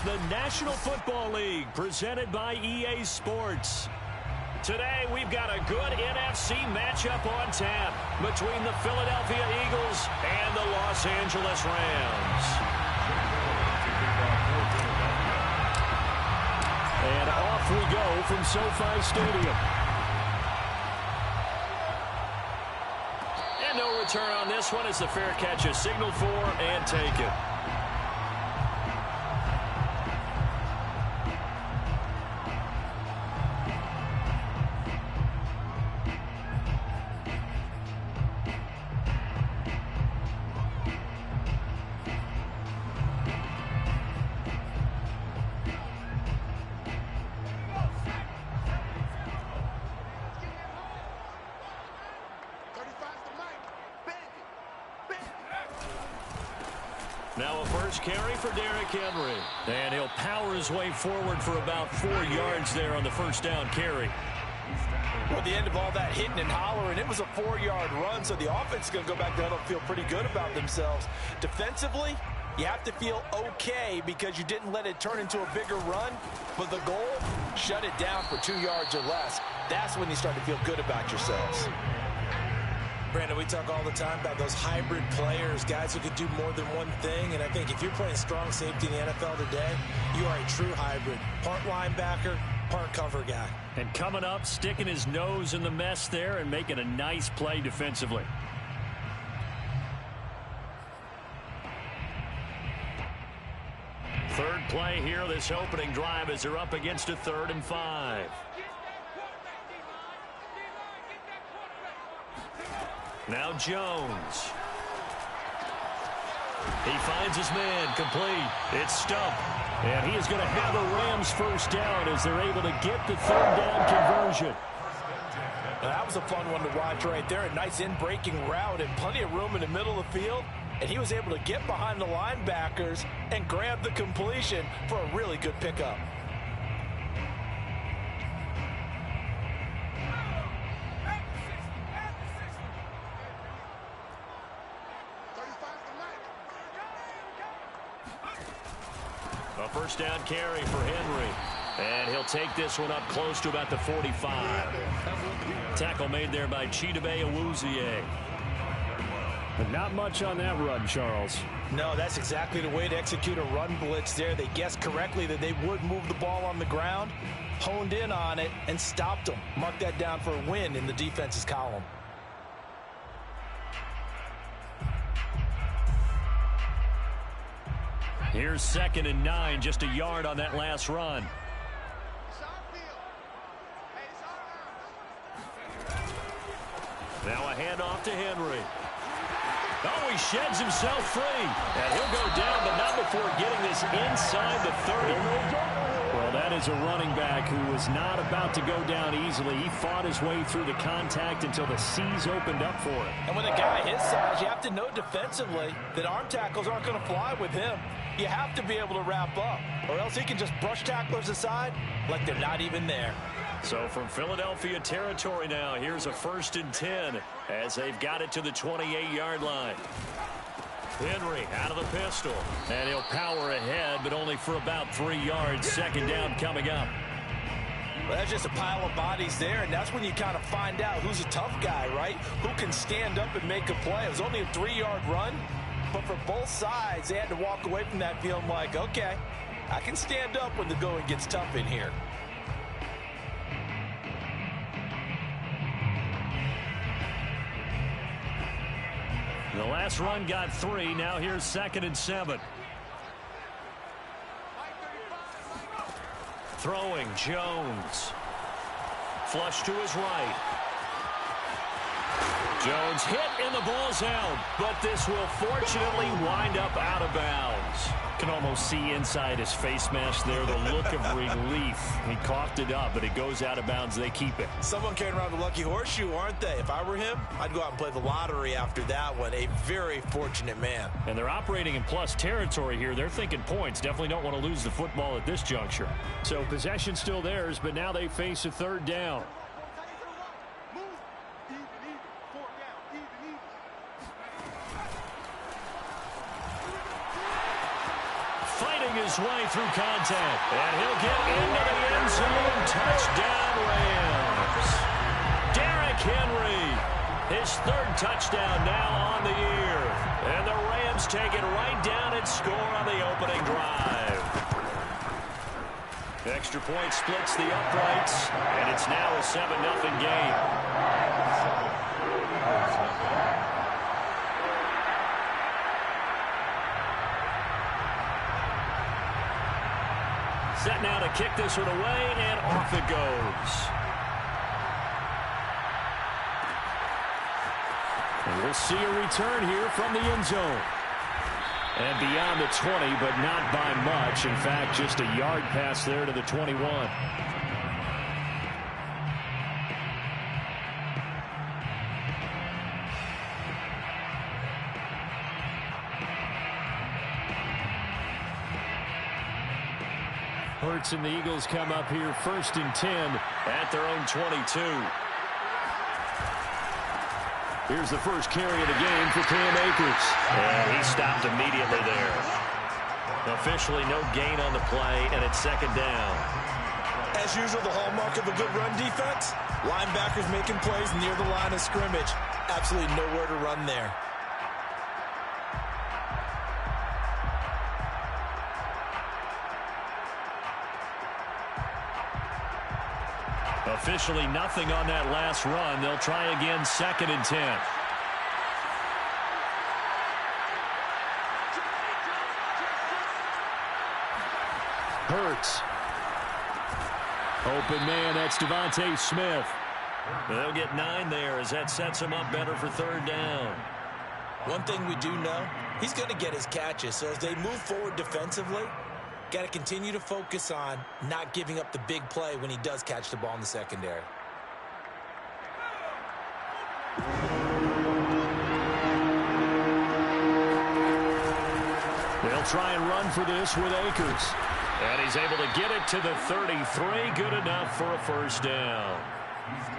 the National Football League, presented by EA Sports. Today, we've got a good NFC matchup on tap between the Philadelphia Eagles and the Los Angeles Rams. And off we go from SoFi Stadium. And no return on this one as the fair catch is signaled for and taken. Now a first carry for Derrick Henry. And he'll power his way forward for about 4 yards there on the first down carry. Well, at the end of all that hitting and hollering, it was a 4-yard run, so the offense is going to go back there and feel pretty good about themselves. Defensively, you have to feel okay because you didn't let it turn into a bigger run, but the goal, shut it down for 2 yards or less. That's when you start to feel good about yourselves. Brandon, we talk all the time about those hybrid players, guys who can do more than one thing, and I think if you're playing strong safety in the NFL today, you are a true hybrid. Part linebacker, part cover guy. And coming up, sticking his nose in the mess there and making a nice play defensively. Third play here, this opening drive as they're up against a 3rd and 5. Now Jones. He finds his man, complete. It's Stump. And he is going to have a Rams first down as they're able to get the 3rd down conversion. Well, that was a fun one to watch right there. A nice in-breaking route and plenty of room in the middle of the field. And he was able to get behind the linebackers and grab the completion for a really good pickup. A first down carry for Henry. And he'll take this one up close to about the 45. Tackle made there by Chidobe Awuzie. But not much on that run, Charles. No, that's exactly the way to execute a run blitz there. They guessed correctly that they would move the ball on the ground, honed in on it, and stopped them. Mark that down for a win in the defense's column. Here's 2nd and 9, just a yard on that last run. Now a handoff to Henry. Oh, he sheds himself free. And he'll go down, but not before getting this inside the 30. Well, that is a running back who was not about to go down easily. He fought his way through the contact until the seas opened up for him. And with a guy his size, you have to know defensively that arm tackles aren't going to fly with him. You have to be able to wrap up, or else he can just brush tacklers aside like they're not even there. So from Philadelphia territory now, here's a 1st and 10 as they've got it to the 28-yard line. Henry out of the pistol, and he'll power ahead, but only for about 3 yards. 2nd down coming up. Well, that's just a pile of bodies there, and that's when you kind of find out who's a tough guy, right? Who can stand up and make a play. It was only a 3-yard run, but for both sides, they had to walk away from that feeling like, okay, I can stand up when the going gets tough in here. The last run got 3. Now here's 2nd and 7. Throwing, Jones. Flush to his right. Jones hit and the ball's out, but this will fortunately wind up out of bounds. Can almost see inside his face mask there the look of relief. He coughed it up, but it goes out of bounds. They keep it. Someone carrying around the lucky horseshoe, aren't they? If I were him, I'd go out and play the lottery after that one. A very fortunate man. And they're operating in plus territory here. They're thinking points. Definitely don't want to lose the football at this juncture. So possession still theirs, but now they face a 3rd down. his way through contact. And he'll get into the end zone. Touchdown, Rams. Derrick Henry, his third touchdown now on the year. And the Rams take it right down and score on the opening drive. Extra point splits the uprights, and it's now a 7-0 game. Set now to kick this one away, and off it goes. And we'll see a return here from the end zone. And beyond the 20, but not by much. In fact, just a yard pass there to the 21. Hurts and the Eagles come up here 1st and 10 at their own 22. Here's the first carry of the game for Cam Akers. And he stopped immediately there. Officially no gain on the play, and it's 2nd down. As usual, the hallmark of a good run defense, linebackers making plays near the line of scrimmage. Absolutely nowhere to run there. Officially nothing on that last run. They'll try again 2nd and 10. Hurts. Open man, that's Devontae Smith. They'll get 9 there as that sets him up better for 3rd down. One thing we do know, he's going to get his catches. So as they move forward defensively, got to continue to focus on not giving up the big play when he does catch the ball in the secondary. They'll try and run for this with Akers. And he's able to get it to the 33. Good enough for a 1st down.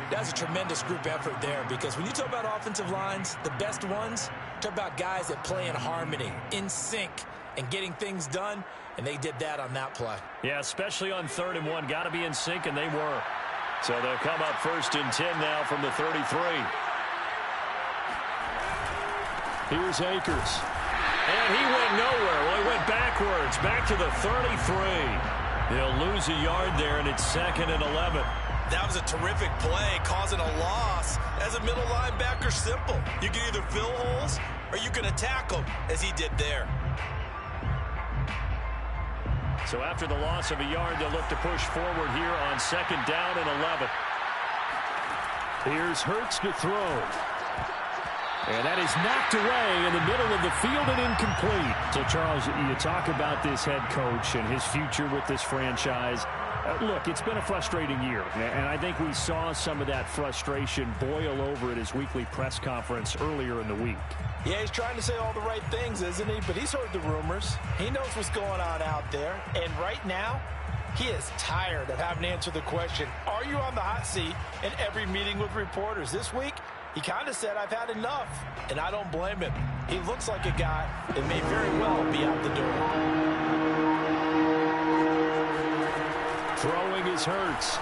That's a tremendous group effort there, because when you talk about offensive lines, the best ones, talk about guys that play in harmony, in sync, and getting things done, and they did that on that play. Yeah, especially on 3rd and 1. Got to be in sync, and they were. So they'll come up 1st and 10 now from the 33. Here's Akers. And he went nowhere. Well, he went backwards, back to the 33. They'll lose a yard there, and it's 2nd and 11. That was a terrific play, causing a loss. As a middle linebacker, simple. You can either fill holes or you can attack them, as he did there. So after the loss of a yard, they'll look to push forward here on 2nd down and 11. Here's Hurts to throw. And that is knocked away in the middle of the field and incomplete. So, Charles, you talk about this head coach and his future with this franchise. Look, it's been a frustrating year, and I think we saw some of that frustration boil over at his weekly press conference earlier in the week. Yeah, he's trying to say all the right things, isn't he? But he's heard the rumors. He knows what's going on out there. And right now, he is tired of having to answer the question, are you on the hot seat in every meeting with reporters? This week, he kind of said, I've had enough. And I don't blame him. He looks like a guy that may very well be out the door. Throwing is Hurts.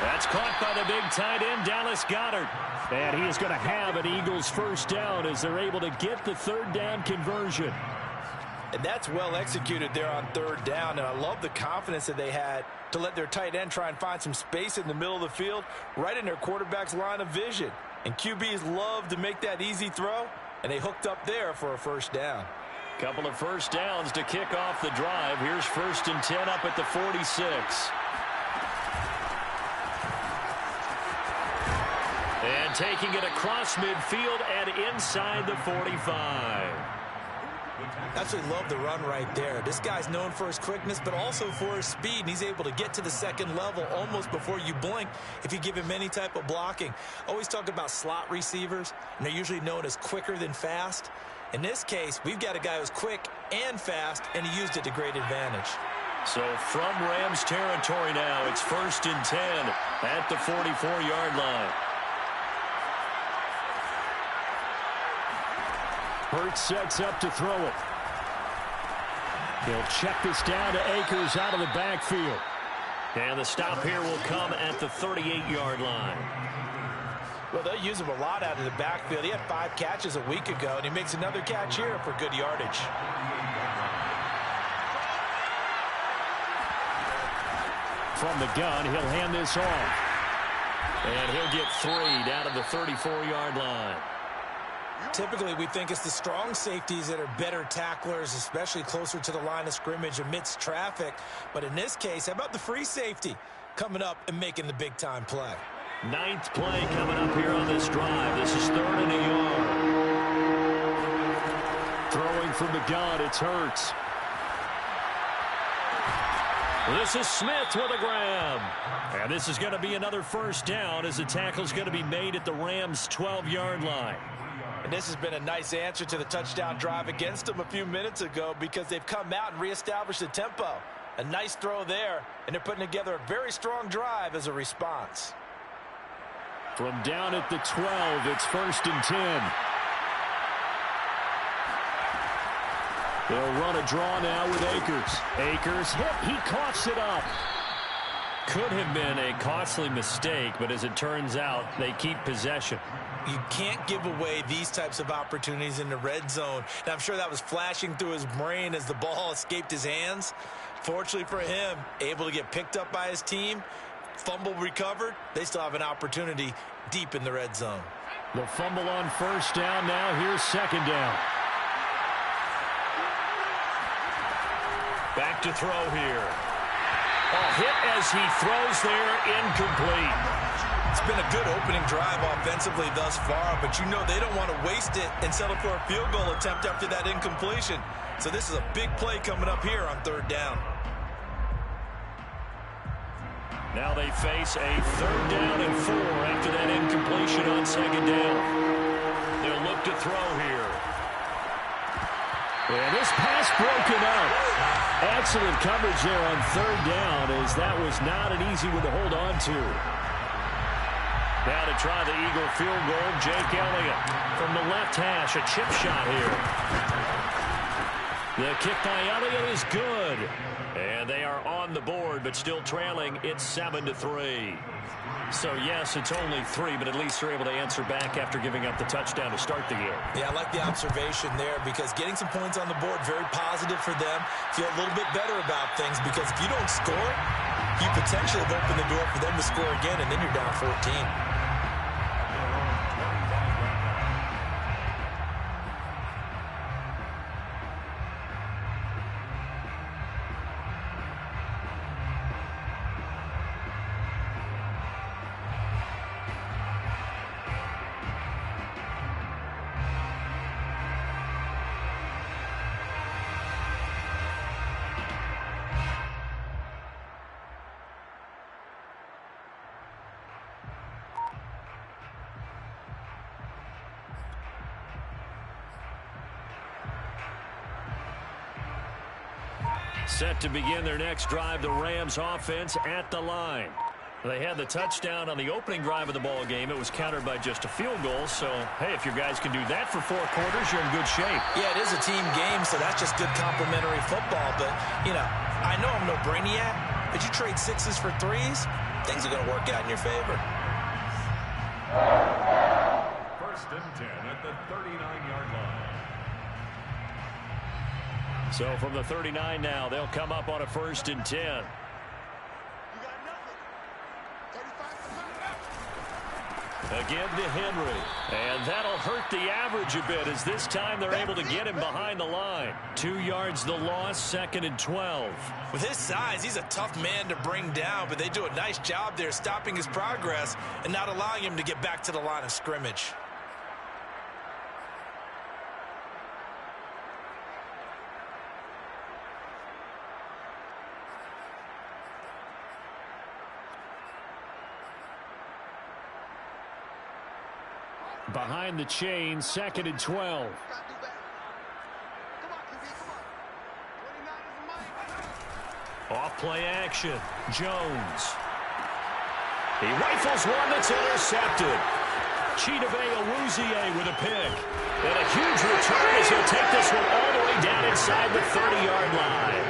That's caught by the big tight end, Dallas Goedert. And he is going to have an Eagles 1st down as they're able to get the 3rd down conversion. And that's well executed there on 3rd down. And I love the confidence that they had to let their tight end try and find some space in the middle of the field, right in their quarterback's line of vision. And QBs love to make that easy throw, and they hooked up there for a 1st down. Couple of 1st downs to kick off the drive. Here's 1st and 10 up at the 46. And taking it across midfield and inside the 45. Absolutely love the run right there. This guy's known for his quickness, but also for his speed. And he's able to get to the 2nd level almost before you blink if you give him any type of blocking. Always talk about slot receivers, and they're usually known as quicker than fast. In this case, we've got a guy who's quick and fast, and he used it to great advantage. So from Rams territory now, it's 1st and 10 at the 44-yard line. Hurts sets up to throw it. He'll check this down to Akers out of the backfield. And the stop here will come at the 38-yard line. Well, they'll use him a lot out of the backfield. He had 5 catches a week ago, and he makes another catch here for good yardage. From the gun, he'll hand this off. And he'll get 3 down to the 34-yard line. Typically, we think it's the strong safeties that are better tacklers, especially closer to the line of scrimmage amidst traffic. But in this case, how about the free safety coming up and making the big-time play? 9th play coming up here on this drive. This is 3rd and a yard. Throwing from the gun, it's Hurts. This is Smith with a grab. And this is going to be another first down as the tackle's going to be made at the Rams' 12-yard line. And this has been a nice answer to the touchdown drive against them a few minutes ago because they've come out and reestablished the tempo. A nice throw there, and they're putting together a very strong drive as a response. From down at the 12, it's 1st and 10. They'll run a draw now with Akers. Akers hit. He coughs it up. Could have been a costly mistake, but as it turns out, they keep possession. You can't give away these types of opportunities in the red zone. Now, I'm sure that was flashing through his brain as the ball escaped his hands. Fortunately for him, able to get picked up by his team, fumble recovered. They still have an opportunity deep in the red zone. The fumble on 1st down. Now here's 2nd down. Back to throw here. A hit as he throws there, incomplete. It's been a good opening drive offensively thus far, but you know they don't want to waste it and settle for a field goal attempt after that incompletion. So this is a big play coming up here on 3rd down. Now they face a 3rd down and 4 after that incompletion on 2nd down. They'll look to throw here. And this pass broken up. Excellent coverage there on 3rd down, as that was not an easy one to hold on to. Now to try the Eagle field goal, Jake Elliott from the left hash, a chip shot here. The kick by Elliott is good. And they are on the board, but still trailing. It's 7-3. So, yes, it's only 3, but at least they're able to answer back after giving up the touchdown to start the game. Yeah, I like the observation there because getting some points on the board, very positive for them. Feel a little bit better about things because if you don't score, you potentially have opened the door for them to score again, and then you're down 14. Set to begin their next drive, the Rams offense at the line. They had the touchdown on the opening drive of the ball game. It was countered by just a field goal. So, hey, if your guys can do that for 4 quarters, you're in good shape. Yeah, it is a team game, so that's just good complementary football. But, you know, I know I'm no brainiac, but you trade 6s for 3s, things are going to work out in your favor. 1st and 10 at the 39-yard line. So from the 39 now, they'll come up on a 1st and 10. Again to Henry. And that'll hurt the average a bit as this time they're able to get him behind the line. 2 yards the loss, 2nd and 12. With his size, he's a tough man to bring down, but they do a nice job there stopping his progress and not allowing him to get back to the line of scrimmage. Behind the chain, 2nd and 12. Off play action. Jones. He rifles one that's intercepted. Chidobe Awuzie with a pick. And a huge return as he'll take this one all the way way down inside the 30-yard line.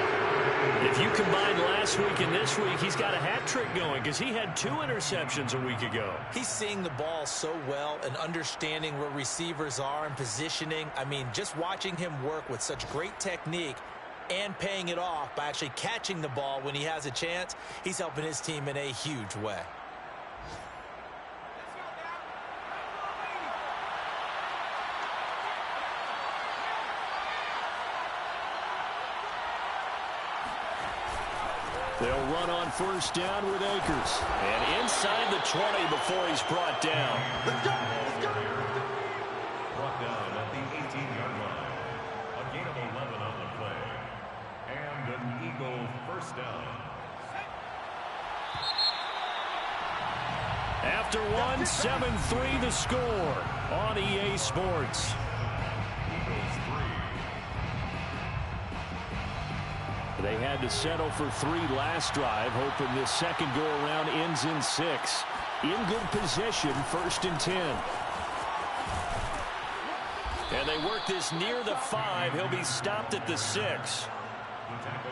If you combine last week and this week, he's got a hat trick going because he had 2 interceptions a week ago. He's seeing the ball so well and understanding where receivers are and positioning. I mean, just watching him work with such great technique and paying it off by actually catching the ball when he has a chance, he's helping his team in a huge way. They'll run on first down with Akers. And inside the 20 before he's brought down. Let's go. Let's go. Brought down at the 18-yard line. A gain of 11 on the play. And an Eagle first down. After one, 7-3 the score on EA Sports. Eagles 3. They had to settle for 3 last drive, hoping this second go-around ends in 6. In good position, 1st and 10. And they work this near the 5. He'll be stopped at the 6.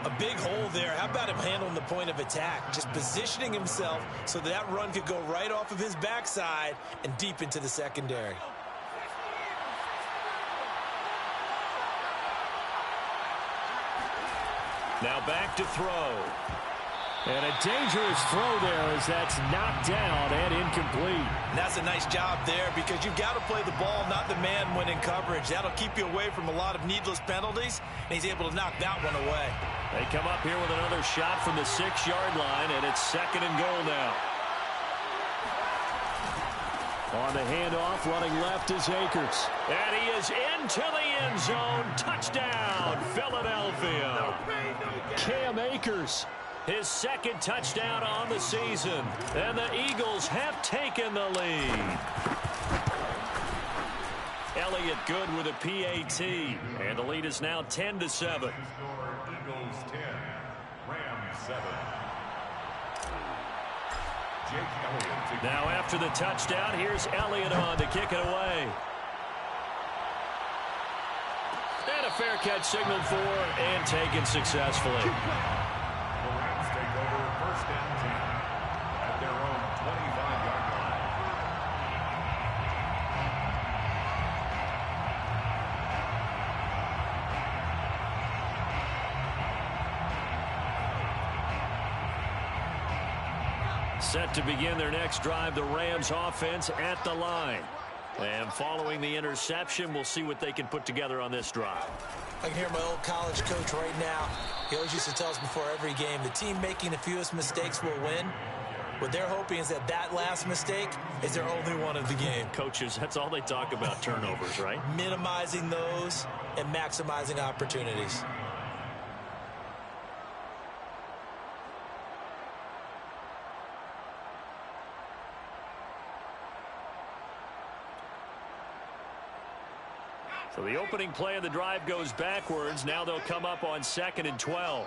A big hole there. How about him handling the point of attack? Just positioning himself so that run could go right off of his backside and deep into the secondary. Now back to throw. And a dangerous throw there as that's knocked down and incomplete. And that's a nice job there because you've got to play the ball, not the man when in coverage. That'll keep you away from a lot of needless penalties, and he's able to knock that one away. They come up here with another shot from the 6-yard line, and it's 2nd and goal now. On the handoff, running left is Akers. And he is into the end zone. Touchdown, Philadelphia. Cam Akers, his 2nd touchdown on the season. And the Eagles have taken the lead. Elliott good with a PAT. And the lead is now 10-7. Score Eagles 10, Rams 7. Now after the touchdown, here's Elliott on to kick it away. And a fair catch signaled for and taken successfully. The Rams take over 1st and 10 at their own 25-yard line. Set to begin their next drive, the Rams offense at the line. And following the interception, we'll see what they can put together on this drive. I can hear my old college coach right now. He always used to tell us before every game, the team making the fewest mistakes will win. What they're hoping is that that last mistake is their only one of the game. Coaches, that's all they talk about, turnovers, right? Minimizing those and maximizing opportunities. So the opening play of the drive goes backwards. Now they'll come up on 2nd and 12.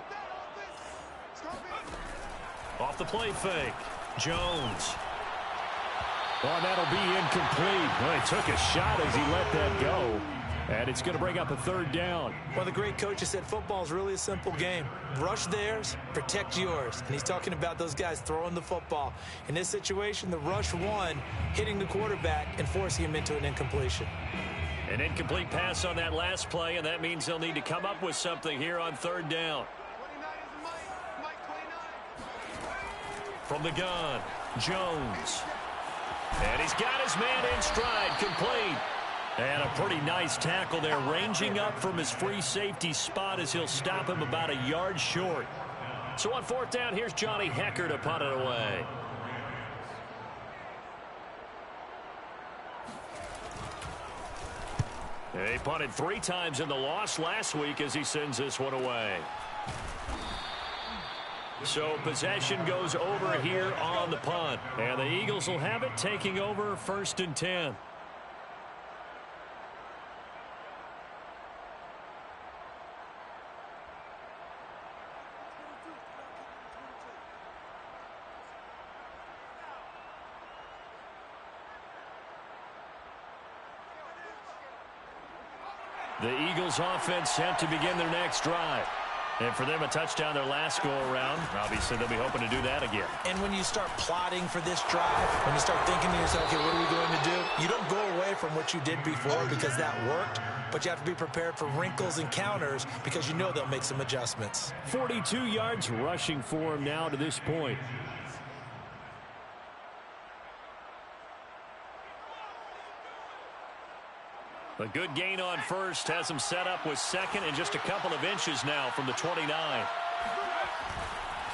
Off the play fake. Jones. Oh, that'll be incomplete. Well, he took a shot as he let that go. And it's going to bring up a 3rd down. One of the great coaches said football is really a simple game. Rush theirs, protect yours. And he's talking about those guys throwing the football. In this situation, the rush one, hitting the quarterback and forcing him into an incompletion. An incomplete pass on that last play, and that means they'll need to come up with something here on 3rd down. From the gun, Jones. And he's got his man in stride, complete. And a pretty nice tackle there, ranging up from his free safety spot as he'll stop him about a yard short. So on 4th down, here's Johnny Hecker to punt it away. He punted 3 times in the loss last week as he sends this one away. So possession goes over here on the punt. And the Eagles will have it, taking over 1st and 10. The Eagles offense set to begin their next drive. And for them, a touchdown their last go-around. Obviously, they'll be hoping to do that again. And when you start plotting for this drive, when you start thinking to yourself, okay, what are we going to do? You don't go away from what you did before because that worked, but you have to be prepared for wrinkles and counters because you know they'll make some adjustments. 42 yards rushing for him now to this point. A good gain on first has him set up with second and just a couple of inches now from the 29.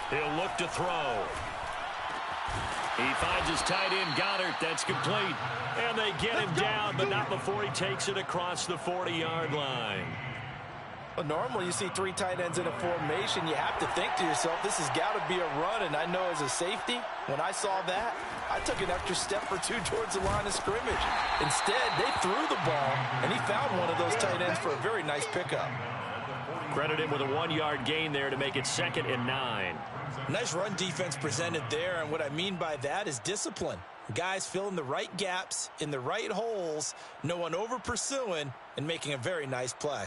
He'll look to throw. He finds his tight end, Goddard. That's complete. And they get him down, but not before he takes it across the 40-yard line. Well, normally you see three tight ends in a formation. You have to think to yourself, this has got to be a run. And I know as a safety, when I saw that, I took an extra step or two towards the line of scrimmage. Instead, they threw the ball, and he found one of those tight ends for a very nice pickup. Credit him with a 1-yard gain there to make it 2nd and 9. Nice run defense presented there, and what I mean by that is discipline. Guys filling the right gaps in the right holes, no one over pursuing, and making a very nice play.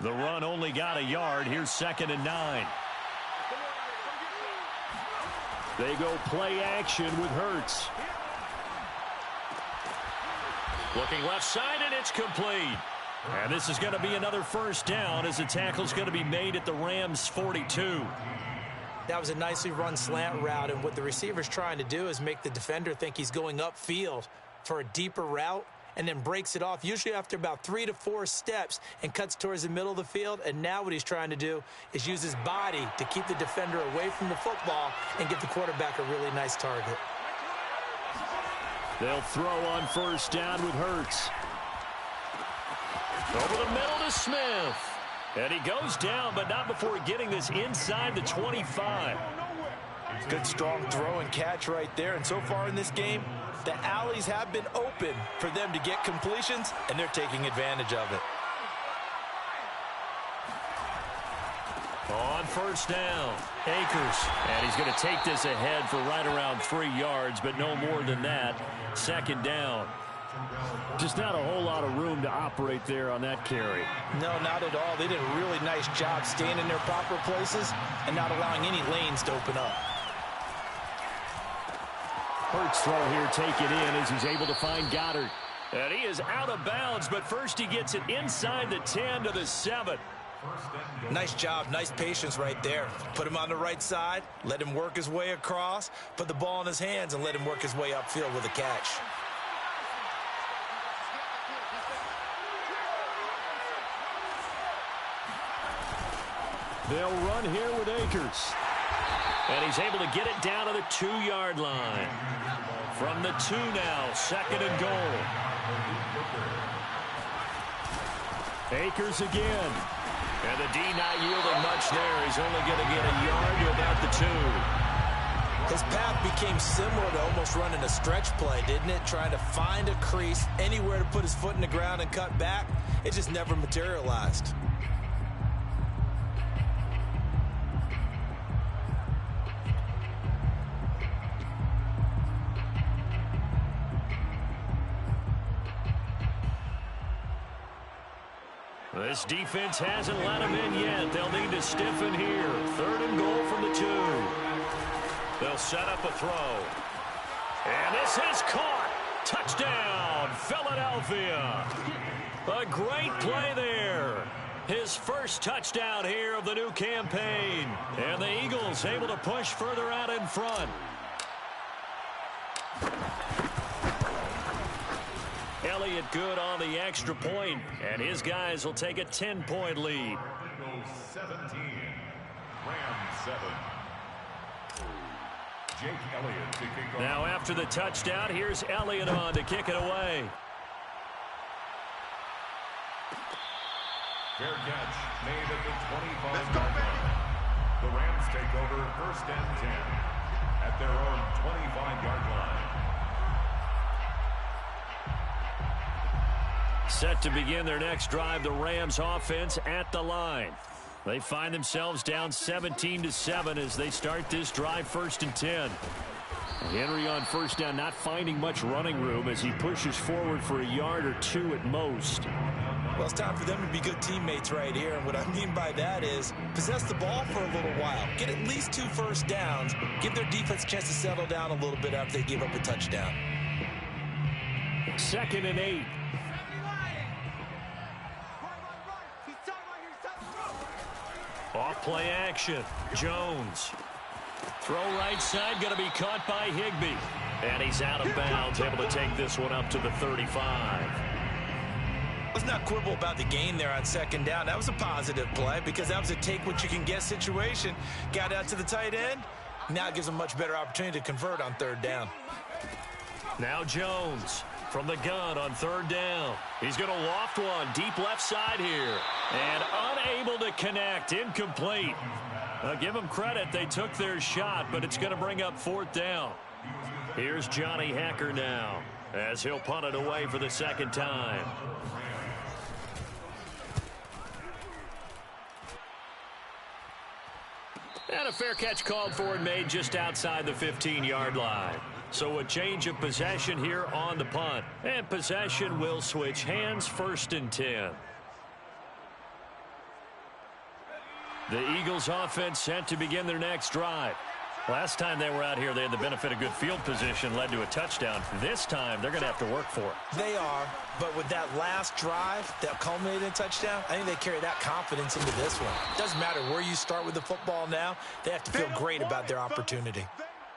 The run only got a yard. Here's 2nd and 9. They go play action with Hurts. Looking left side, and it's complete. And this is going to be another first down as the tackle's going to be made at the Rams' 42. That was a nicely run slant route, and what the receiver's trying to do is make the defender think he's going upfield for a deeper route, and then breaks it off, usually after about 3 to 4 steps, and cuts towards the middle of the field. And now what he's trying to do is use his body to keep the defender away from the football and give the quarterback a really nice target. They'll throw on first down with Hurts. Over the middle to Smith. And he goes down, but not before getting this inside the 25. Good strong throw and catch right there. And so far in this game, the alleys have been open for them to get completions, and they're taking advantage of it. On first down, Akers. And he's going to take this ahead for right around 3 yards, but no more than that. 2nd down. Just not a whole lot of room to operate there on that carry. No, not at all. They did a really nice job staying in their proper places and not allowing any lanes to open up. Hurts throw here taken in as he's able to find Goddard. And he is out of bounds, but first he gets it inside the 10 to the 7. Nice job, nice patience right there. Put him on the right side, let him work his way across, put the ball in his hands, and let him work his way upfield with a catch. They'll run here with Akers. And he's able to get it down to the 2-yard line. From the 2 now, 2nd and goal. Akers again. And the D not yielding much there. He's only going to get a yard to about the 2. His path became similar to almost running a stretch play, didn't it? Trying to find a crease, anywhere to put his foot in the ground and cut back. It just never materialized. This defense hasn't let him in yet. They'll need to stiffen here. 3rd and goal from the 2. They'll set up a throw. And this is caught. Touchdown, Philadelphia. A great play there. His first touchdown here of the new campaign. And the Eagles able to push further out in front. Elliott good on the extra point, and his guys will take a 10-point lead. 17, Rams 7. Jake Elliott to kick off. Now after the touchdown, here's Elliott on to kick it away. Fair catch made at the 25-yard line. The Rams take over 1st and 10 at their own 25-yard line. Set to begin their next drive, the Rams offense at the line. They find themselves down 17-7 as they start this drive 1st and 10. Henry on first down, not finding much running room as he pushes forward for a yard or two at most. Well, it's time for them to be good teammates right here. And what I mean by that is possess the ball for a little while. Get at least 2 first downs. Give their defense a chance to settle down a little bit after they give up a touchdown. 2nd and 8. Off play action. Jones. Throw right side, going to be caught by Higbee. And he's out of bounds, able to take this one up to the 35. Let's not quibble about the gain there on 2nd down. That was a positive play because that was a take-what-you-can-get situation. Got out to the tight end. Now it gives them a much better opportunity to convert on 3rd down. Now Jones from the gun on 3rd down. He's going to loft one deep left side here. And unable to connect. Incomplete. Give them credit. They took their shot, but it's going to bring up 4th down. Here's Johnny Hecker now as he'll punt it away for the 2nd time. And a fair catch called for and made just outside the 15-yard line. So a change of possession here on the punt. And possession will switch hands, 1st and 10. The Eagles offense set to begin their next drive. Last time they were out here, they had the benefit of good field position, led to a touchdown. This time, they're going to have to work for it. They are, but with that last drive that culminated in a touchdown, I think they carry that confidence into this one. Doesn't matter where you start with the football now, they have to feel great about their opportunity.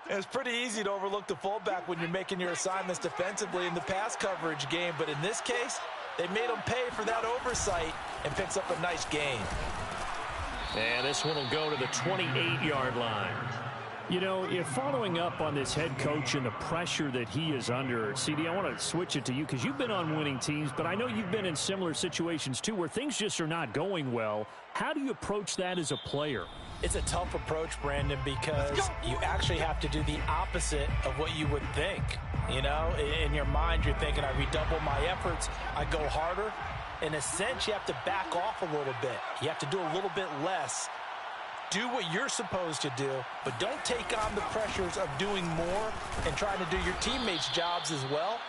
It's pretty easy to overlook the fullback when you're making your assignments defensively in the pass coverage game, but in this case, they made them pay for that oversight and picks up a nice gain. And this one will go to the 28-yard line. You know, if following up on this head coach and the pressure that he is under, CD, I want to switch it to you because you've been on winning teams, but I know you've been in similar situations too where things just are not going well. How do you approach that as a player? It's a tough approach, Brandon, because you actually have to do the opposite of what you would think. You know, in your mind, you're thinking, I redouble my efforts, I go harder. In a sense, you have to back off a little bit. You have to do a little bit less. Do what you're supposed to do, but don't take on the pressures of doing more and trying to do your teammates' jobs as well.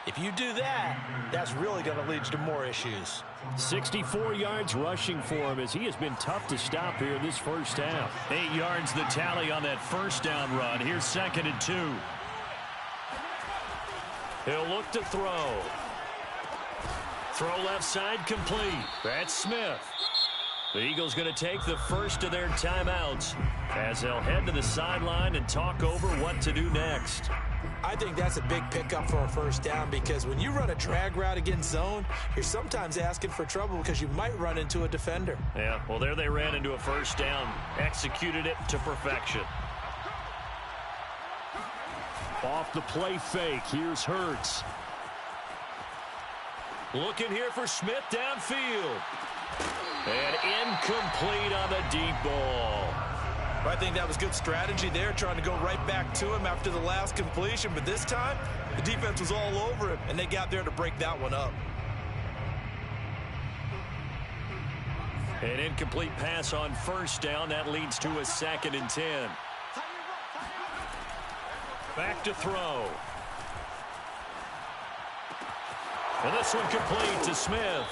If you do that, that's really going to lead to more issues. 64 yards rushing for him as he has been tough to stop here in this first half. 8 yards the tally on that first down run. Here's 2nd and 2. He'll look to throw. Throw left side complete. That's Smith. The Eagles going to take the first of their timeouts as they'll head to the sideline and talk over what to do next. I think that's a big pickup for a first down because when you run a drag route against zone, you're sometimes asking for trouble because you might run into a defender. Yeah, well, there they ran into a first down, executed it to perfection. Off the play fake, here's Hurts. Looking here for Smith downfield. And incomplete on the deep ball. I think that was good strategy there, trying to go right back to him after the last completion. But this time, the defense was all over him, and they got there to break that one up. An incomplete pass on first down. That leads to a 2nd and 10. Back to throw. And this one complete to Smith.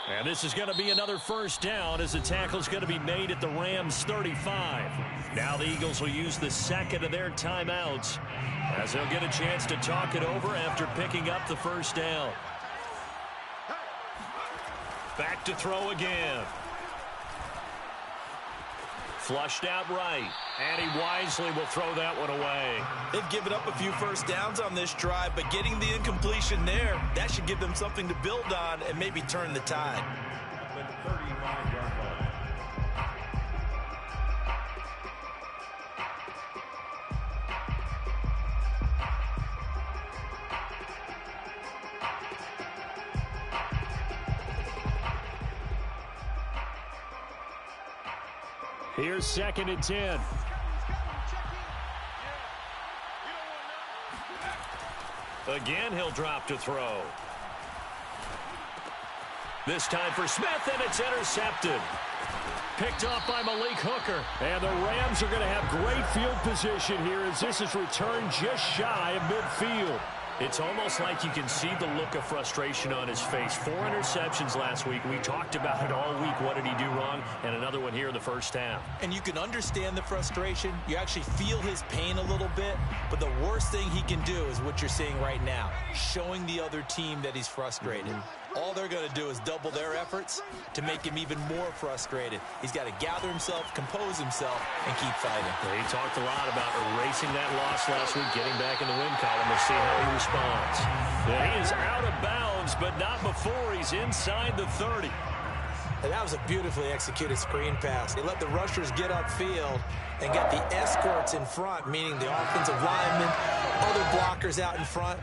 And this is going to be another first down as the tackle is going to be made at the Rams' 35. Now the Eagles will use the 2nd of their timeouts as they'll get a chance to talk it over after picking up the first down. Back to throw again. Flushed out right. And he wisely will throw that one away. They've given up a few first downs on this drive, but getting the incompletion there, that should give them something to build on and maybe turn the tide. Here's 2nd and 10. Again, he'll drop to throw. This time for Smith, and it's intercepted. Picked off by Malik Hooker. And the Rams are going to have great field position here as this is returned just shy of midfield. It's almost like you can see the look of frustration on his face. 4 interceptions last week. We talked about it all week. What did he do wrong? And another one here in the first half. And you can understand the frustration. You actually feel his pain a little bit. But the worst thing he can do is what you're seeing right now, showing the other team that he's frustrated. All they're going to do is double their efforts to make him even more frustrated. He's got to gather himself, compose himself, and keep fighting. He talked a lot about erasing that loss last week, getting back in the win column. We'll see how he responds. Yeah, he is out of bounds, but not before he's inside the 30. And that was a beautifully executed screen pass. They let the rushers get upfield and got the escorts in front, meaning the offensive linemen, other blockers out in front.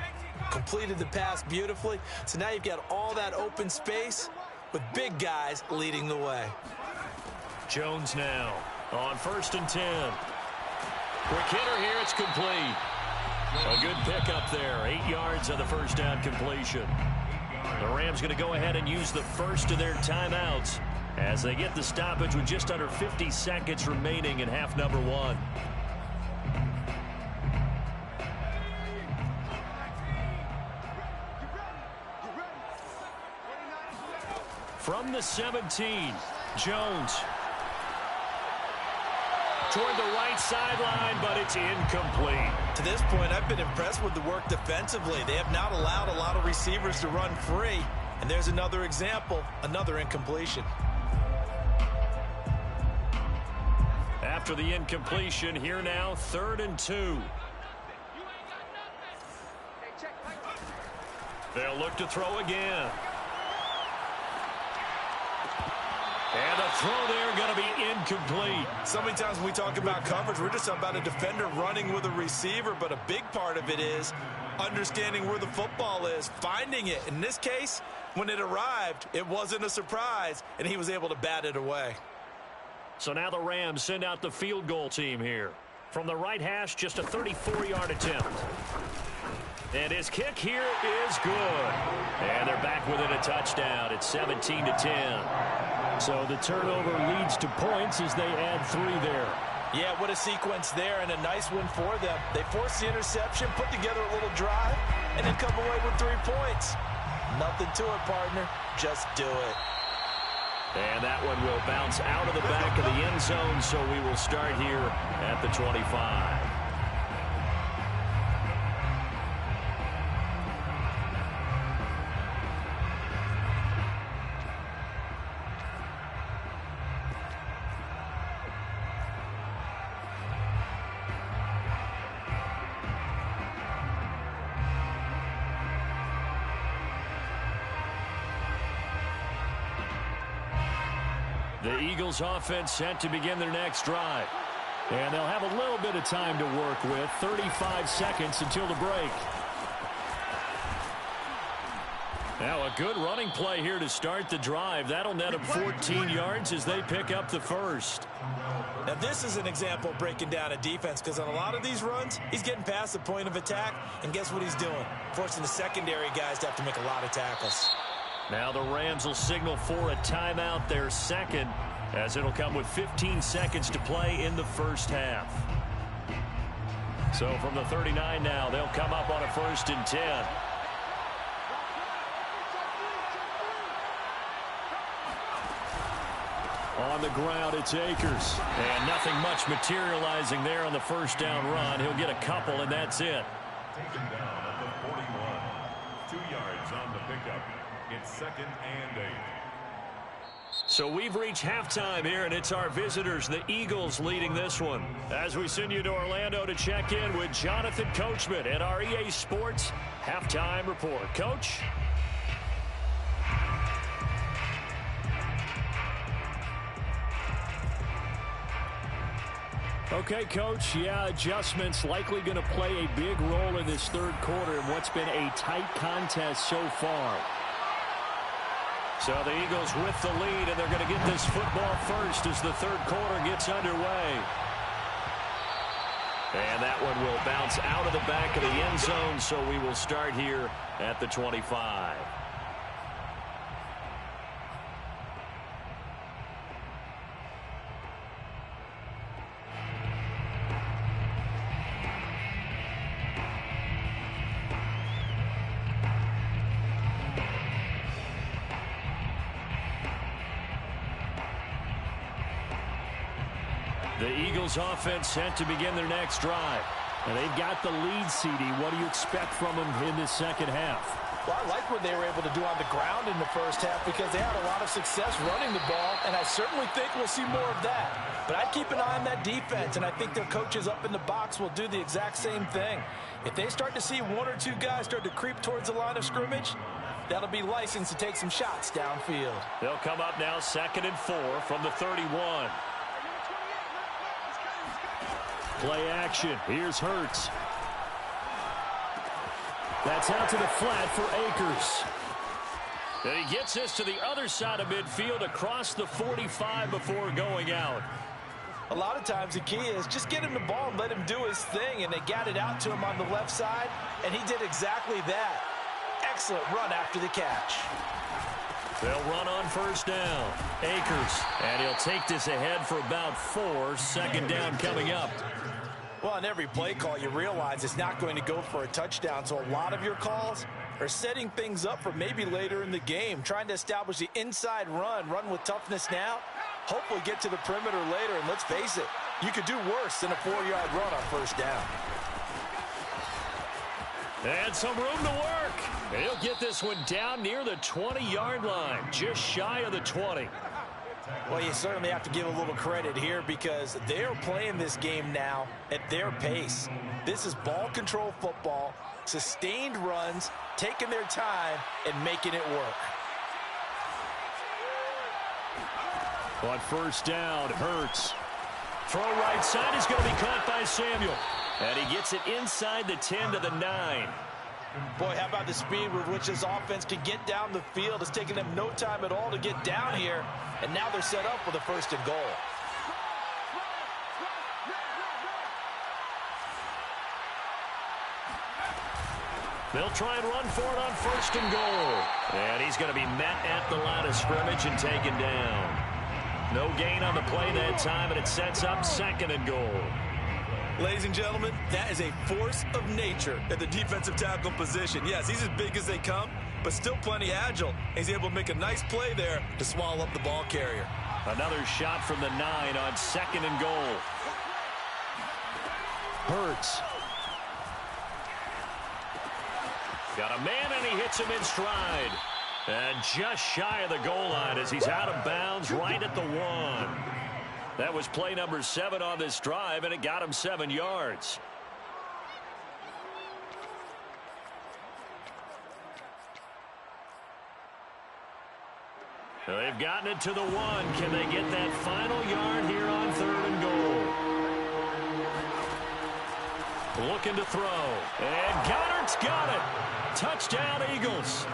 Completed the pass beautifully. So now you've got all that open space with big guys leading the way. Jones now on 1st and 10. Quick hitter here. It's complete. A good pickup there. 8 yards on the first down completion. The Rams going to go ahead and use the first of their timeouts as they get the stoppage with just under 50 seconds remaining in half number 1. From the 17, Jones. Toward the right sideline, but it's incomplete. To this point, I've been impressed with the work defensively. They have not allowed a lot of receivers to run free. And there's another example, another incompletion. After the incompletion, here now, 3rd and 2. They'll look to throw again. And the throw there going to be incomplete. So many times when we talk about coverage, we're just about a defender running with a receiver, but a big part of it is understanding where the football is, finding it. In this case, when it arrived, it wasn't a surprise, and he was able to bat it away. So now the Rams send out the field goal team here. From the right hash, just a 34-yard attempt. And his kick here is good. And they're back within a touchdown. It's 17-10. So the turnover leads to points as they add 3 there. Yeah, what a sequence there, and a nice one for them. They forced the interception, put together a little drive, and then come away with 3 points. Nothing to it, partner. Just do it. And that one will bounce out of the back of the end zone, so we will start here at the 25. The Eagles offense set to begin their next drive. And they'll have a little bit of time to work with. 35 seconds until the break. Now a good running play here to start the drive. That'll net them 14 yards as they pick up the first. Now this is an example of breaking down a defense, because on a lot of these runs, he's getting past the point of attack. And guess what he's doing? Forcing the secondary guys to have to make a lot of tackles. Now the Rams will signal for a timeout, their second, as it'll come with 15 seconds to play in the first half. So from the 39 now, they'll come up on a 1st and 10. On the ground, it's Akers. And nothing much materializing there on the first down run. He'll get a couple, and that's it. Taken down at the 41. 2 yards on the pickup. It's 2nd and 8. So we've reached halftime here, and it's our visitors, the Eagles, leading this one. As we send you to Orlando to check in with Jonathan Coachman at our EA Sports Halftime Report. Coach? Okay, Coach, yeah, adjustments likely going to play a big role in this third quarter in what's been a tight contest so far. So the Eagles with the lead, and they're going to get this football first as the third quarter gets underway. And that one will bounce out of the back of the end zone, so we will start here at the 25. The Eagles offense set to begin their next drive. And they've got the lead, CD. What do you expect from them in this second half? Well, I like what they were able to do on the ground in the first half because they had a lot of success running the ball, and I certainly think we'll see more of that. But I'd keep an eye on that defense, and I think their coaches up in the box will do the exact same thing. If they start to see one or two guys start to creep towards the line of scrimmage, that'll be licensed to take some shots downfield. They'll come up now 2nd and 4 from the 31. Play action. Here's Hurts. That's out to the flat for Akers. And he gets this to the other side of midfield across the 45 before going out. A lot of times the key is just get him the ball and let him do his thing, and they got it out to him on the left side, and he did exactly that. Excellent run after the catch. They'll run on first down. Akers, and he'll take this ahead for about 4. Second down coming up. Well, on every play call, you realize it's not going to go for a touchdown, so a lot of your calls are setting things up for maybe later in the game, trying to establish the inside run with toughness now, hopefully get to the perimeter later, and let's face it, you could do worse than a 4-yard run on first down. And some room to work. He'll get this one down near the 20-yard line, just shy of the 20. Well, you certainly have to give a little credit here because they're playing this game now at their pace. This is ball control football, sustained runs, taking their time, and making it work. On first down, Hurts. Throw right side is going to be caught by Samuel. And he gets it inside the 10 to the 9. Boy, how about the speed with which this offense can get down the field? It's taking them no time at all to get down here. And now they're set up with a 1st and goal. They'll try and run for it on 1st and goal. And he's going to be met at the line of scrimmage and taken down. No gain on the play that time, and it sets up 2nd and goal. Ladies and gentlemen, that is a force of nature at the defensive tackle position. Yes, he's as big as they come, but still plenty agile. He's able to make a nice play there to swallow up the ball carrier. Another shot from the 9 on 2nd and goal. Hurts. Got a man, and he hits him in stride. And just shy of the goal line as he's out of bounds right at the 1. That was play number 7 on this drive, and it got him 7 yards. They've gotten it to the 1. Can they get that final yard here on 3rd and goal? Looking to throw. And Goddard's got it. Touchdown, Eagles.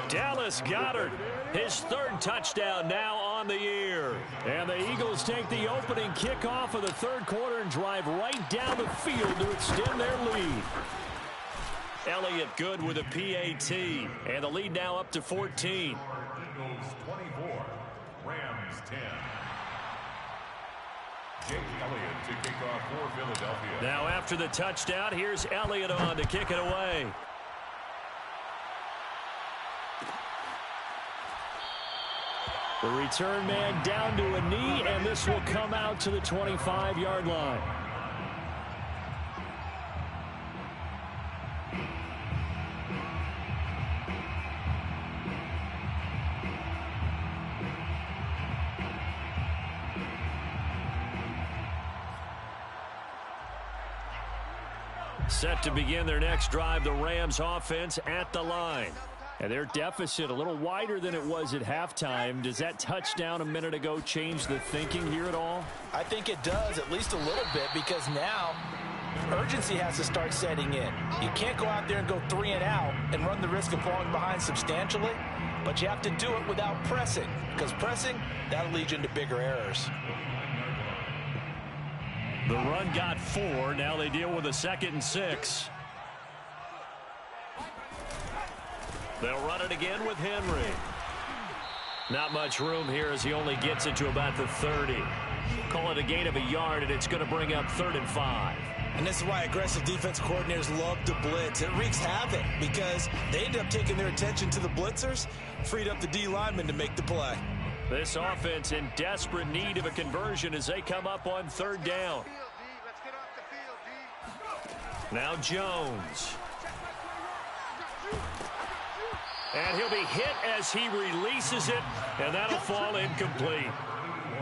Dallas Goedert, his 3rd touchdown now on the year. And the Eagles take the opening kickoff of the 3rd quarter and drive right down the field to extend their lead. Elliott good with a PAT, and the lead now up to 14. Eagles 24, Rams 10. Jake Elliott to kick off for Philadelphia. Now after the touchdown, here's Elliott on to kick it away. The return man down to a knee, and this will come out to the 25-yard line. Set to begin their next drive, the Rams offense at the line. And their deficit a little wider than it was at halftime. Does that touchdown a minute ago change the thinking here at all? I think it does, at least a little bit, because now urgency has to start setting in. You can't go out there and go 3 and out and run the risk of falling behind substantially, but you have to do it without pressing, because pressing, that'll lead you into bigger errors. The run got 4. Now they deal with a 2nd and 6. They'll run it again with Henry. Not much room here as he only gets it to about the 30. Call it a gain of a yard, and it's going to bring up 3rd and 5. And this is why aggressive defensive coordinators love to blitz. It wreaks havoc because they end up taking their attention to the blitzers, freed up the D lineman to make the play. This offense in desperate need of a conversion as they come up on third down. Now Jones. And he'll be hit as he releases it, and that'll fall incomplete.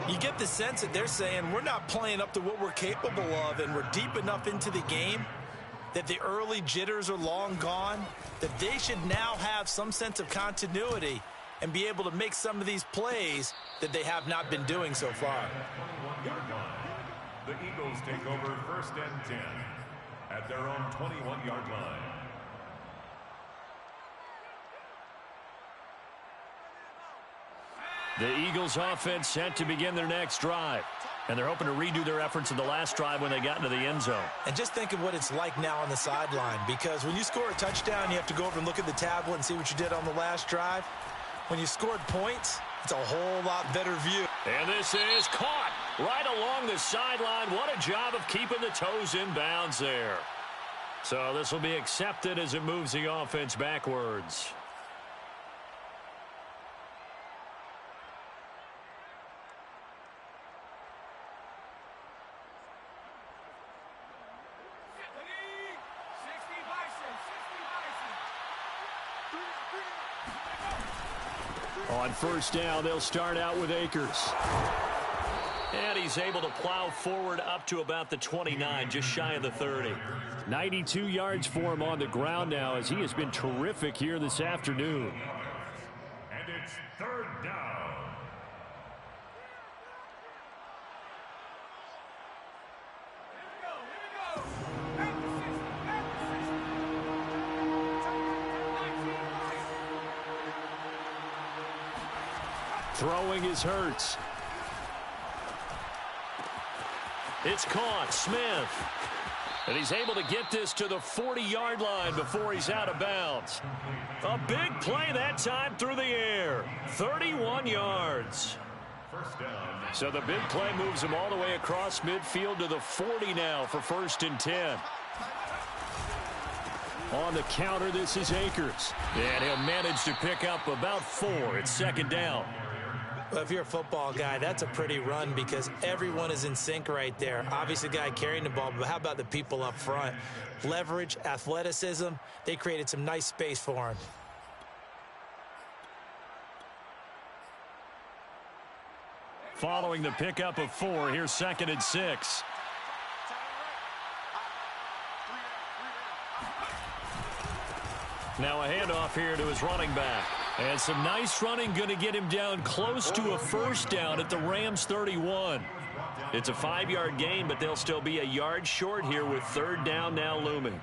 You get the sense that they're saying we're not playing up to what we're capable of, and we're deep enough into the game that the early jitters are long gone, that they should now have some sense of continuity and be able to make some of these plays that they have not been doing so far. The Eagles take over 1st and 10 at their own 21-yard line. The Eagles offense set to begin their next drive. And they're hoping to redo their efforts in the last drive when they got into the end zone. And just think of what it's like now on the sideline, because when you score a touchdown, you have to go over and look at the tablet and see what you did on the last drive. When you scored points, it's a whole lot better view. And this is caught right along the sideline. What a job of keeping the toes in bounds there. So this will be accepted as it moves the offense backwards. On first down, they'll start out with Akers. And he's able to plow forward up to about the 29, just shy of the 30. 92 yards for him on the ground now as he has been terrific here this afternoon. And it's 3rd down. Throwing is Hurts. It's caught. Smith. And he's able to get this to the 40-yard line before he's out of bounds. A big play that time through the air. 31 yards. So the big play moves him all the way across midfield to the 40 now for 1st and 10. On the counter, this is Akers. And he'll manage to pick up about 4. It's 2nd down. Well, if you're a football guy, that's a pretty run because everyone is in sync right there. Obviously, the guy carrying the ball, but how about the people up front? Leverage, athleticism, they created some nice space for him. Following the pickup of 4, here's 2nd and 6. Now a handoff here to his running back. And some nice running going to get him down close to a 1st down at the Rams 31. It's a 5-yard gain, but they'll still be a yard short here with 3rd down now looming. And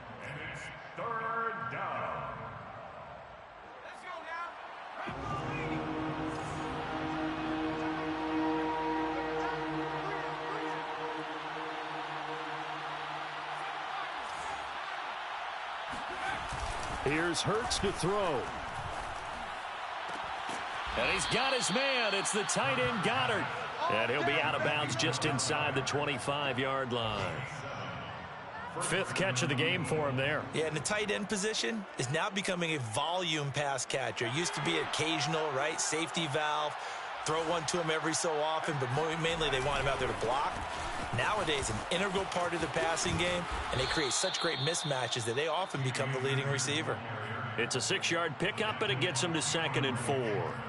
it's 3rd down. Here's Hurts to throw. And he's got his man. It's the tight end Goddard. And he'll be out of bounds just inside the 25-yard line. 5th catch of the game for him there. Yeah, and the tight end position is now becoming a volume pass catcher. Used to be occasional, right? Safety valve. Throw one to him every so often, but mainly they want him out there to block. Nowadays, an integral part of the passing game, and they create such great mismatches that they often become the leading receiver. It's a 6-yard pickup, and it gets them to 2nd and 4.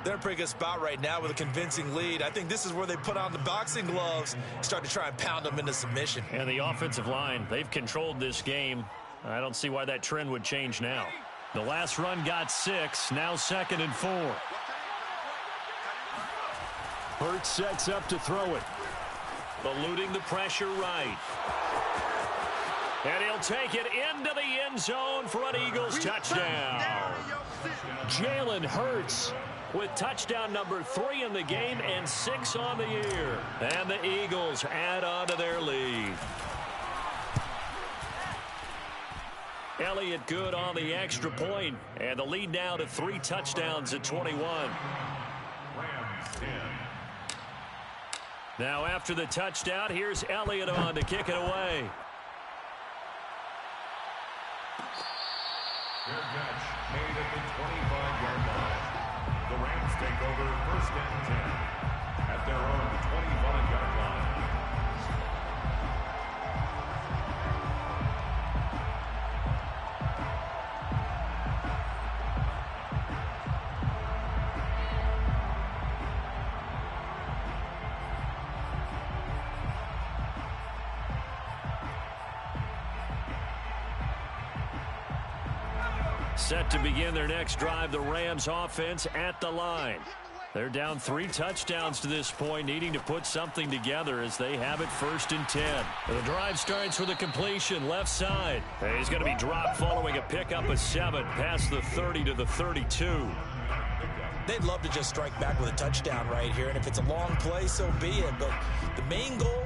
They're in a pretty good spot right now with a convincing lead. I think this is where they put on the boxing gloves, start to try and pound them into submission. And the offensive line, they've controlled this game. I don't see why that trend would change now. The last run got 6, now 2nd and 4. Hurts sets up to throw it. Eluding the pressure right. And he'll take it into the end zone for an Eagles touchdown. Jalen Hurts with touchdown number 3 in the game and 6 on the year. And the Eagles add on to their lead. Elliott good on the extra point, and the lead now to 3 touchdowns at 21. Rams 10. Now after the touchdown, here's Elliott on to kick it away. Fair catch made at the 25-yard line. The Rams take over 1st and 10 at their own 25-yard line. Set to begin their next drive, the Rams offense at the line. They're down 3 touchdowns to this point, needing to put something together as they have it 1st and 10. The drive starts with a completion left side. He's going to be dropped following a pickup of 7 past the 30 to the 32. They'd love to just strike back with a touchdown right here, and if it's a long play, so be it. But the main goal,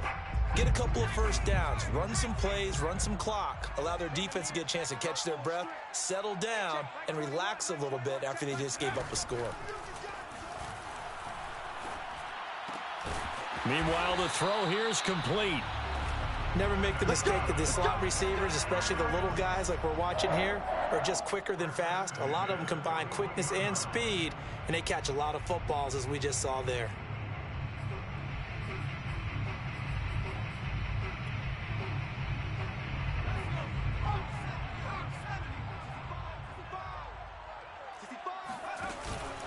get a couple of first downs, run some plays, run some clock, allow their defense to get a chance to catch their breath, settle down, and relax a little bit after they just gave up a score. Meanwhile, the throw here is complete. Never make the mistake that the slot receivers, especially the little guys like we're watching here, are just quicker than fast. A lot of them combine quickness and speed, and they catch a lot of footballs, as we just saw there.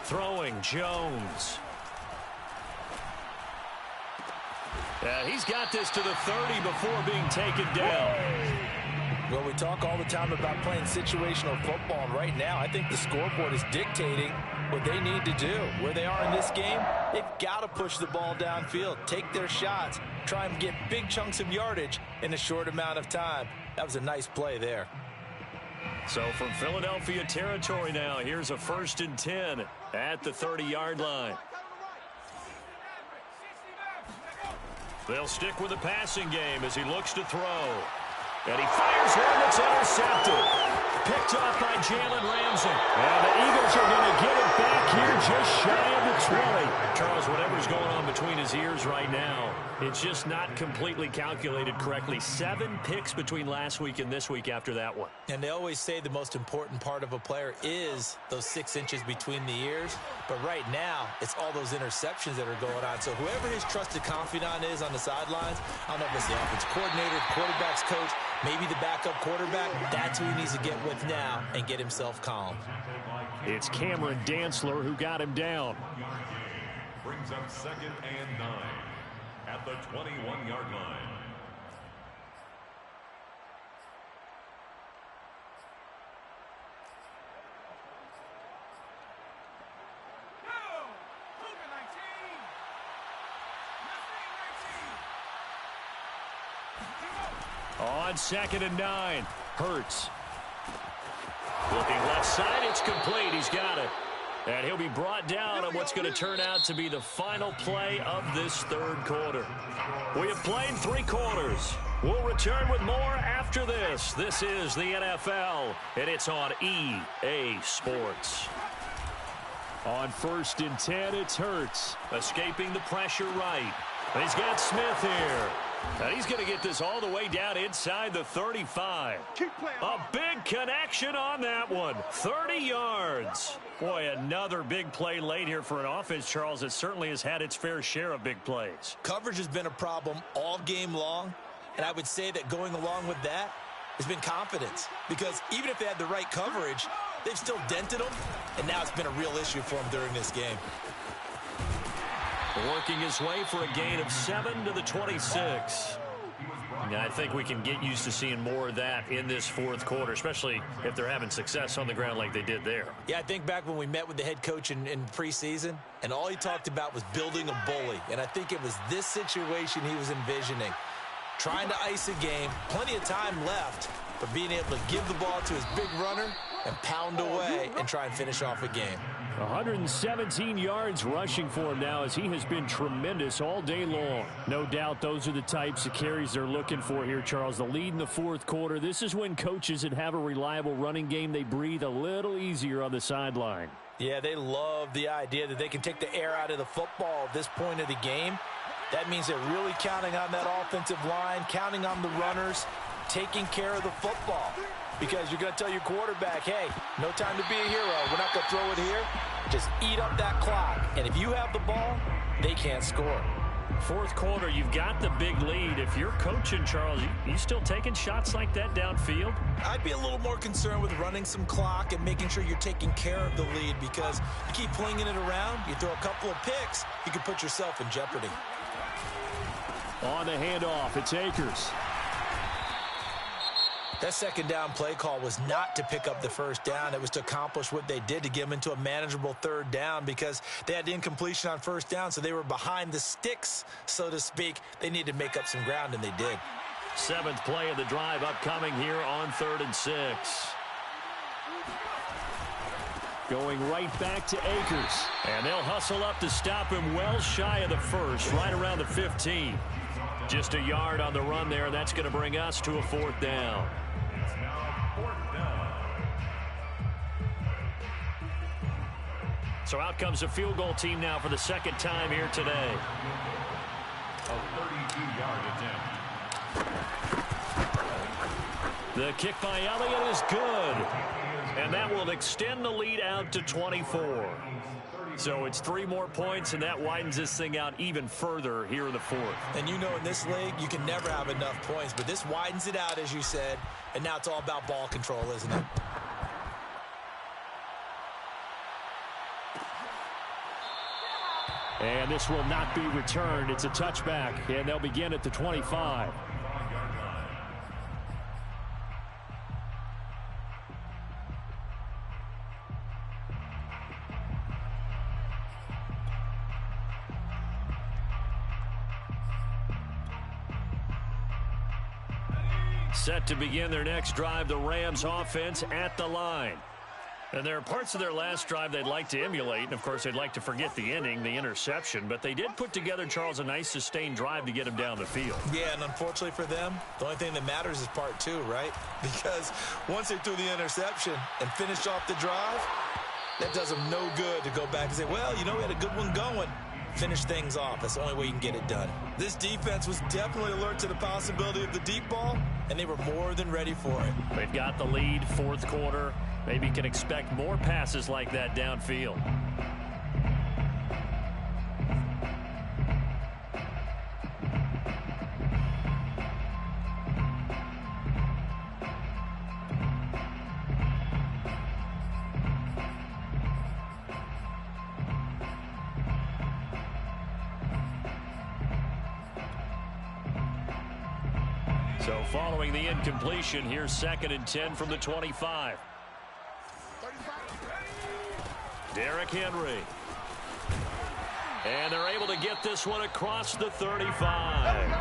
Throwing Jones. He's got this to the 30 before being taken down. Well, we talk all the time about playing situational football, and right now I think the scoreboard is dictating what they need to do. Where they are in this game, they've got to push the ball downfield, take their shots, try and get big chunks of yardage in a short amount of time. That was a nice play there. So from Philadelphia territory now, here's a 1st and 10 at the 30-yard line. They'll stick with the passing game as he looks to throw. And he fires one that's intercepted. Picked off by Jalen Ramsey. And the Eagles are going to get it back here just shy of the 20. Charles, whatever's going on between his ears right now, it's just not completely calculated correctly. 7 picks between last week and this week after that one. And they always say the most important part of a player is those 6 inches between the ears. But right now, it's all those interceptions that are going on. So whoever his trusted confidant is on the sidelines, I don't know if it's the offensive coordinator, the quarterback's coach, maybe the backup quarterback, that's who he needs to get with now and get himself calm. It's Cameron Dantzler who got him down. Brings up 2nd and 9 at the 21-yard line. On 2nd and 9, Hurts. Looking left side, it's complete. He's got it. And he'll be brought down on what's going to turn out to be the final play of this 3rd quarter. We have played 3 quarters. We'll return with more after this. This is the NFL, and it's on EA Sports. On 1st and 10, it's Hurts, escaping the pressure right. He's got Smith here. And he's going to get this all the way down inside the 35. A big connection on that one. 30 yards. Boy, another big play late here for an offense, Charles, that certainly has had its fair share of big plays. Coverage has been a problem all game long, and I would say that going along with that has been confidence. Because even if they had the right coverage, they've still dented them, and now it's been a real issue for them during this game. Working his way for a gain of 7 to the 26. Yeah, I think we can get used to seeing more of that in this 4th quarter, especially if they're having success on the ground like they did there. Yeah, I think back when we met with the head coach in preseason, and all he talked about was building a bully. And I think it was this situation he was envisioning. Trying to ice a game, plenty of time left, but being able to give the ball to his big runner and pound away and try and finish off a game. 117 yards rushing for him now as he has been tremendous all day long. No doubt those are the types of carries they're looking for here, Charles. The lead in the 4th quarter. This is when coaches that have a reliable running game, they breathe a little easier on the sideline. Yeah, they love the idea that they can take the air out of the football at this point of the game. That means they're really counting on that offensive line, counting on the runners, taking care of the football. Because you're going to tell your quarterback, hey, no time to be a hero. We're not going to throw it here. Just eat up that clock. And if you have the ball, they can't score. Fourth quarter, you've got the big lead. If you're coaching, Charles, you still taking shots like that downfield? I'd be a little more concerned with running some clock and making sure you're taking care of the lead, because you keep flinging it around, you throw a couple of picks, you can put yourself in jeopardy. On the handoff, it's Akers. That second down play call was not to pick up the first down. It was to accomplish what they did, to get them into a manageable third down, because they had incompletion on first down, so they were behind the sticks, so to speak. They needed to make up some ground, and they did. Seventh play of the drive upcoming here on 3rd and 6. Going right back to Akers. And they'll hustle up to stop him well shy of the first, right around the 15. Just a yard on the run there, and that's going to bring us to a 4th down. So out comes a field goal team now for the second time here today. A 32-yard attempt. The kick by Elliott is good. And that will extend the lead out to 24. So it's 3 more points, and that widens this thing out even further here in the 4th. And you know, in this league, you can never have enough points, but this widens it out, as you said, and now it's all about ball control, isn't it? And this will not be returned. It's a touchback, and they'll begin at the 25. Set to begin their next drive, the Rams offense at the line. And there are parts of their last drive they'd like to emulate. And, of course, they'd like to forget the inning, the interception. But they did put together, Charles, a nice sustained drive to get him down the field. Yeah, and unfortunately for them, the only thing that matters is part 2, right? Because once they threw the interception and finished off the drive, that does them no good to go back and say, well, you know, we had a good one going. Finish things off. That's the only way you can get it done. This defense was definitely alert to the possibility of the deep ball, and they were more than ready for it. They've got the lead, 4th quarter. Maybe can expect more passes like that downfield. So following the incompletion, here's 2nd and 10 from the 25. Derrick Henry. And they're able to get this one across the 35.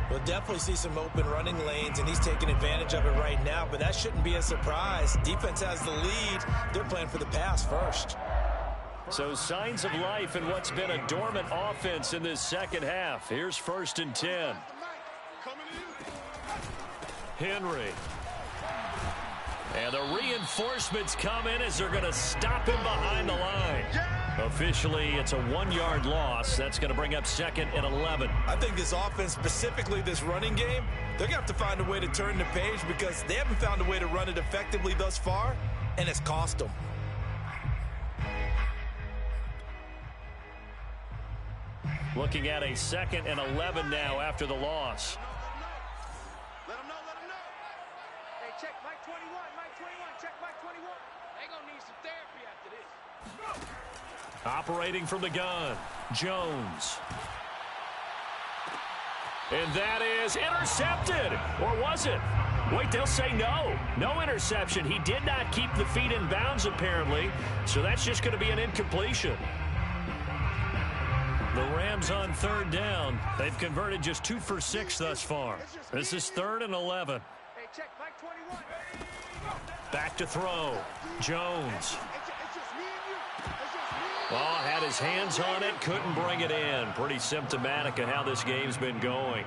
We'll definitely see some open running lanes, and he's taking advantage of it right now, but that shouldn't be a surprise. Defense has the lead. They're playing for the pass first. So signs of life in what's been a dormant offense in this second half. Here's 1st and 10. Henry. And the reinforcements come in as they're going to stop him behind the line. Officially, it's a 1-yard loss. That's going to bring up 2nd and 11. I think this offense, specifically this running game, they're going to have to find a way to turn the page, because they haven't found a way to run it effectively thus far, and it's cost them. Looking at a 2nd and 11 now after the loss. Let him know. Hey, check Mike 21, check Mike 21. They gonna need some therapy after this. Operating from the gun, Jones. And that is intercepted. Or was it? Wait, they'll say no. No interception. He did not keep the feet in bounds, apparently. So that's just going to be an incompletion. The Rams on 3rd down. They've converted just 2 for 6 thus far. This is 3rd and 11. Hey, check Mike 21. Back to throw. Jones. Well, had his hands on it, couldn't bring it in. Pretty symptomatic of how this game's been going.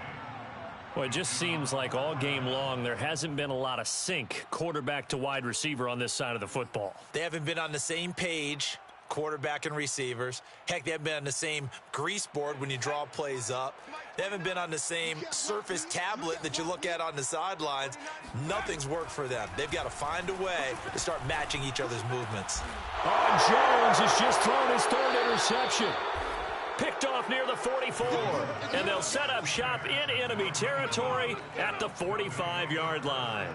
Well, it just seems like all game long there hasn't been a lot of sync quarterback to wide receiver on this side of the football. They haven't been on the same page, quarterback and receivers. Heck, they haven't been on the same grease board when you draw plays up. They haven't been on the same surface tablet that you look at on the sidelines. Nothing's worked for them. They've got to find a way to start matching each other's movements. And Jones has just thrown his third interception. Picked off near the 44. And they'll set up shop in enemy territory at the 45-yard line.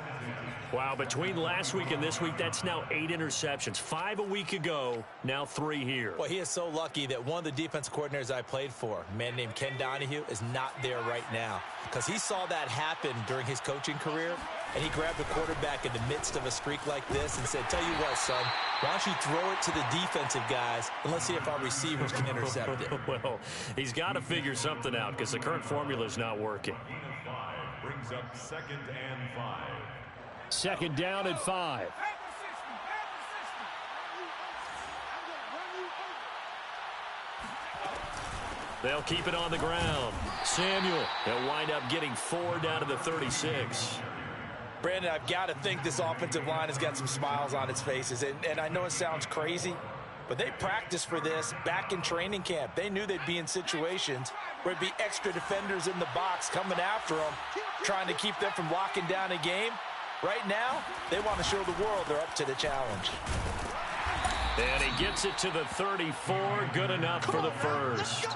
Wow, between last week and this week, that's now 8 interceptions. 5 a week ago, now 3 here. Well, he is so lucky that one of the defensive coordinators I played for, a man named Ken Donahue, is not there right now. Because he saw that happen during his coaching career, and he grabbed the quarterback in the midst of a streak like this and said, tell you what, son, why don't you throw it to the defensive guys, and let's see if our receivers can intercept it. Well, he's got to figure something out because the current formula is not working. Brings up 2nd and 5. 2nd down and 5. They'll keep it on the ground. Samuel, they'll wind up getting 4 down to the 36. Brandon, I've got to think this offensive line has got some smiles on its faces. And I know it sounds crazy, but they practiced for this back in training camp. They knew they'd be in situations where it'd be extra defenders in the box coming after them, trying to keep them from locking down a game. Right now, they want to show the world they're up to the challenge. And he gets it to the 34. Good enough for the first.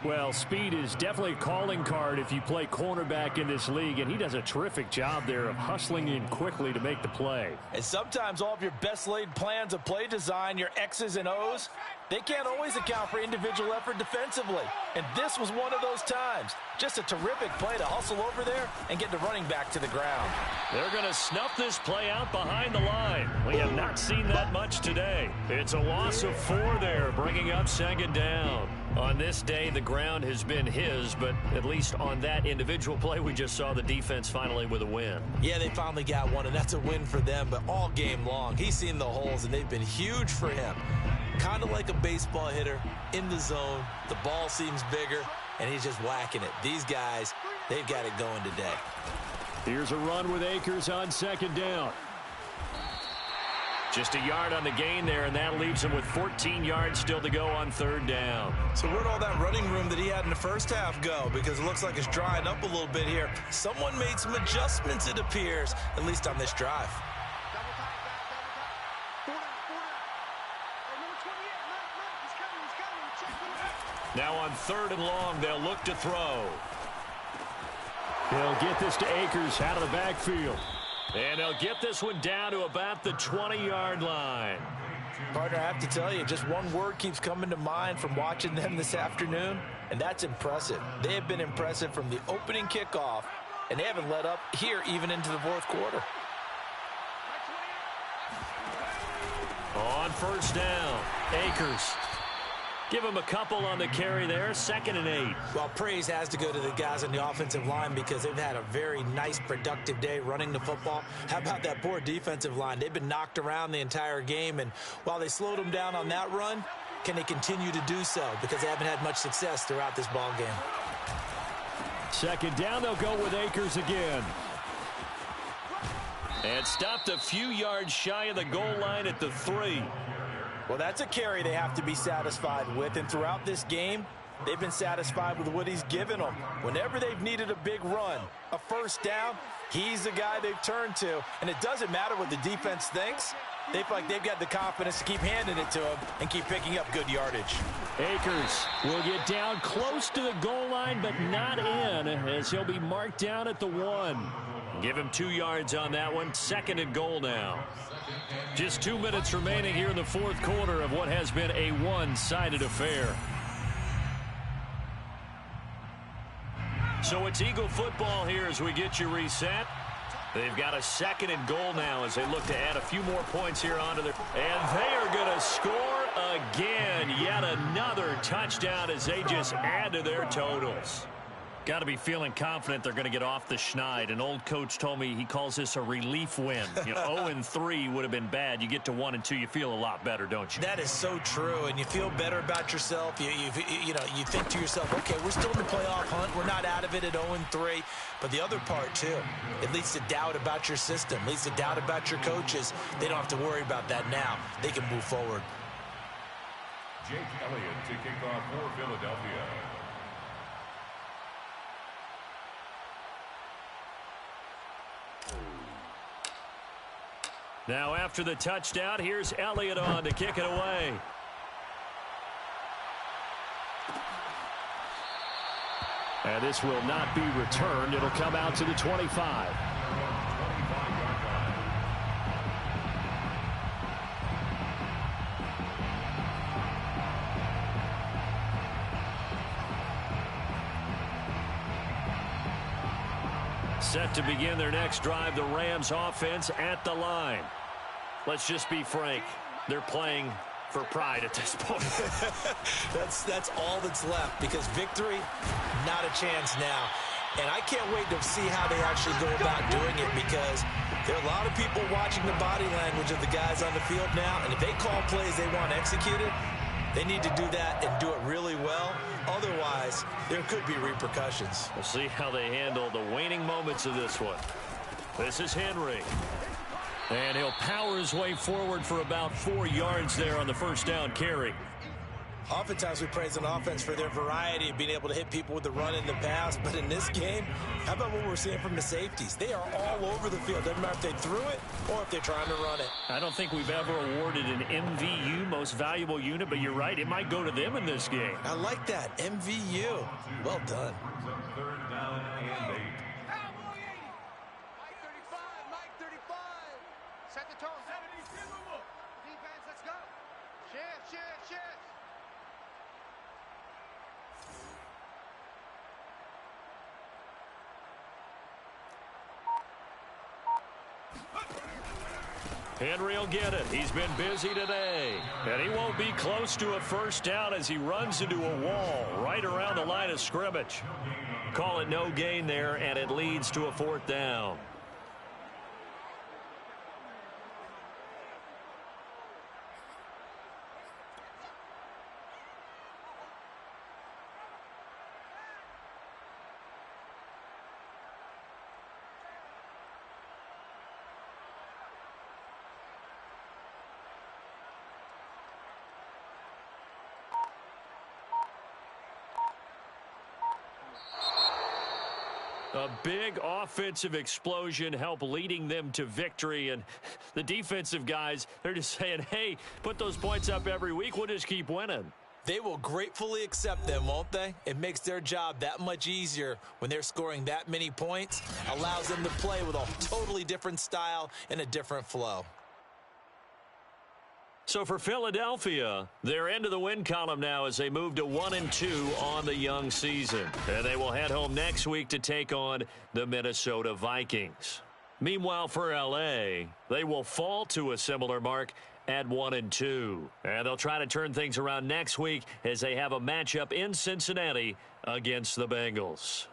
Well, speed is definitely a calling card if you play cornerback in this league, and he does a terrific job there of hustling in quickly to make the play. And sometimes all of your best laid plans of play design, your X's and O's, they can't always account for individual effort defensively. And this was one of those times. Just a terrific play to hustle over there and get the running back to the ground. They're going to snuff this play out behind the line. We have not seen that much today. It's a loss of 4 there, bringing up 2nd down. On this day, the ground has been his, but at least on that individual play, we just saw the defense finally with a win. Yeah, they finally got one, and that's a win for them, but all game long, he's seen the holes, and they've been huge for him. Kind of like a baseball hitter in the zone. The ball seems bigger, and he's just whacking it. These guys, they've got it going today. Here's a run with Akers on 2nd down. Just a yard on the gain there, and that leaves him with 14 yards still to go on 3rd down. So where'd all that running room that he had in the first half go? Because it looks like it's drying up a little bit here. Someone made some adjustments, it appears, at least on this drive. Now on 3rd and long, they'll look to throw. They'll get this to Akers out of the backfield. And they'll get this one down to about the 20-yard line. Partner, I have to tell you, just one word keeps coming to mind from watching them this afternoon, and that's impressive. They have been impressive from the opening kickoff, and they haven't let up here even into the 4th quarter. On 1st down, Akers. Give him a couple on the carry there, 2nd and 8. Well, praise has to go to the guys on the offensive line because they've had a very nice, productive day running the football. How about that poor defensive line? They've been knocked around the entire game, and while they slowed them down on that run, can they continue to do so? Because they haven't had much success throughout this ball game. 2nd down, they'll go with Akers again. And stopped a few yards shy of the goal line at the 3. Well, that's a carry they have to be satisfied with, and throughout this game, they've been satisfied with what he's given them. Whenever they've needed a big run, a 1st down, he's the guy they've turned to, and it doesn't matter what the defense thinks. They feel like they've got the confidence to keep handing it to him and keep picking up good yardage. Akers will get down close to the goal line, but not in, as he'll be marked down at the 1. Give him 2 yards on that one. 2nd and goal now. Just 2 minutes remaining here in the 4th quarter of what has been a one-sided affair. So it's Eagle football here as we get you reset. They've got a 2nd and goal now as they look to add a few more points here onto their... And they are going to score again. Yet another touchdown as they just add to their totals. Got to be feeling confident they're going to get off the schneid. An old coach told me he calls this a relief win. 0-3 would have been bad. You get to 1-2, you feel a lot better, don't you? That is so true, and you feel better about yourself. You think to yourself, okay, we're still in the playoff hunt. We're not out of it at 0-3. But the other part, too, it leads to doubt about your system, leads to doubt about your coaches. They don't have to worry about that now. They can move forward. Jake Elliott to kick off for Philadelphia. Now after the touchdown, here's Elliott on to kick it away. And this will not be returned. It'll come out to the 25. Set to begin their next drive, the Rams offense at the line. Let's just be frank. They're playing for pride at this point. That's all that's left, because victory, not a chance now. And I can't wait to see how they actually go about doing it, because there are a lot of people watching the body language of the guys on the field now, and if they call plays they want executed, they need to do that and do it really well. Otherwise, there could be repercussions. We'll see how they handle the waning moments of this one. This is Henry. And he'll power his way forward for about 4 yards there on the first down carry. Oftentimes we praise an offense for their variety of being able to hit people with the run in the pass, but in this game, how about what we're seeing from the safeties? They are all over the field. Doesn't matter if they threw it or if they're trying to run it. I don't think we've ever awarded an MVU, most valuable unit, but you're right, it might go to them in this game. I like that, MVU. Well done. Third down and 8. Mike 35, Mike 35. Set the tone. 70, defense, let's go. Shift. Henry will get it. He's been busy today. And he won't be close to a first down as he runs into a wall right around the line of scrimmage. Call it no gain there, and it leads to a 4th down. A big offensive explosion helped leading them to victory, and the defensive guys, they're just saying, hey, put those points up every week, we'll just keep winning. They will gratefully accept them, won't they? It makes their job that much easier when they're scoring that many points, allows them to play with a totally different style and a different flow. So for Philadelphia, they're into the win column now as they move to 1-2 on the young season. And they will head home next week to take on the Minnesota Vikings. Meanwhile, for L.A., they will fall to a similar mark at 1-2. And they'll try to turn things around next week as they have a matchup in Cincinnati against the Bengals.